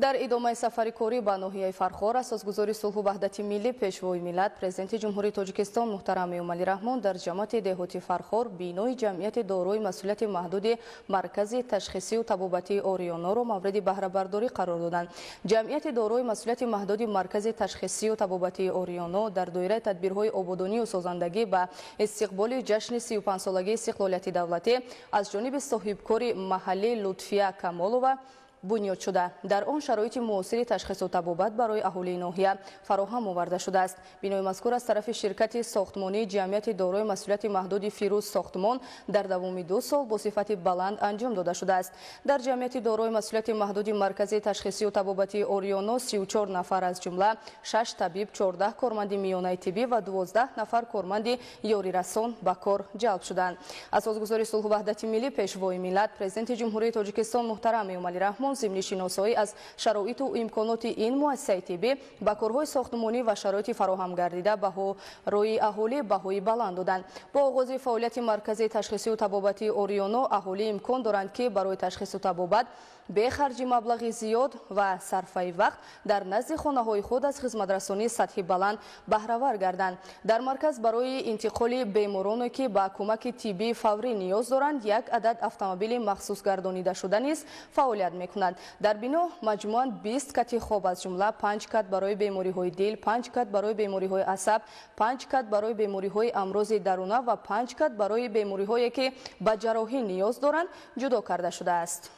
در ادامه سفر کوری به ناحیه فرخار اساسگذاری صلح و وحدت ملی پیشوای ملت پرزیدنت جمهوری تاجیکستان محترم امالی رحمان در جماعت دهاتی فرخار بینای جمعیت دارای مسئولیت محدود مرکز تشخیصی و طبابتی اوریانا را مورد بهره برداری قرار دادند. جمعیت دارای مسئولیت محدود مرکز تشخیصی و طبابتی اوریانا در دایره تدبیرهای آبادانی و سازندگی به استقبال جشن 35 سالگی استقلالیت دولتی از جانب صاحبکار محلی لطفیه کمالова بنیاد شده. در آن شرایط معاصر تشخیص و طبابت برای اهالی ناحیه فراهم آورده شده است. بینای مذکور از طرف شرکت ساختمانی جمعیت دارای مسئولیت محدود فیروز ساختمان در دوام 2 سال با صفت بلند انجام داده شده است. در جمعیت دارای مسئولیت محدود مرکز تشخیصی و طبابتی اوریانا 34 نفر از جمله 6 طبیب، 14 کارمند میانه طبی و 12 نفر کارمند یاری رسان به کار جلب شدند. اساسگذاری صلح و وحدت ملی پیشوای ملت پرزیدنت جمهوری تاجیکستان محترم امالی رحمان ضمن شناسایی از شرایط و امکانات این مؤسسه طبی به کارهای ساختمانی و شرایط فراهم گردیده به روی اهالی بهای بلند دادند. با آغاز فعالیت مرکز تشخیصی و طبابتی اوریانا اهالی امکان دارند که برای تشخیص و طبابت به خرج مبلغ زیاد و صرفه وقت در نزد خانه‌های خود از خدمترسانی سطح بلند بهره‌ور گردند. در مرکز برای انتقال بیمارانی که به کمک طبی فوری نیاز دارند یک عدد اتومبیل مخصوص گردانیده شده نیز فعالیت می‌کند. در بنا مجموعاً 20 کت خواب از جمله 5 کت برای بیماری‌های دل، 5 کت برای بیماری‌های عصب، 5 کت برای بیماری‌های امراض درونه و 5 کت برای بیماری‌هایی که به جراحی نیاز دارند جدا کرده شده است.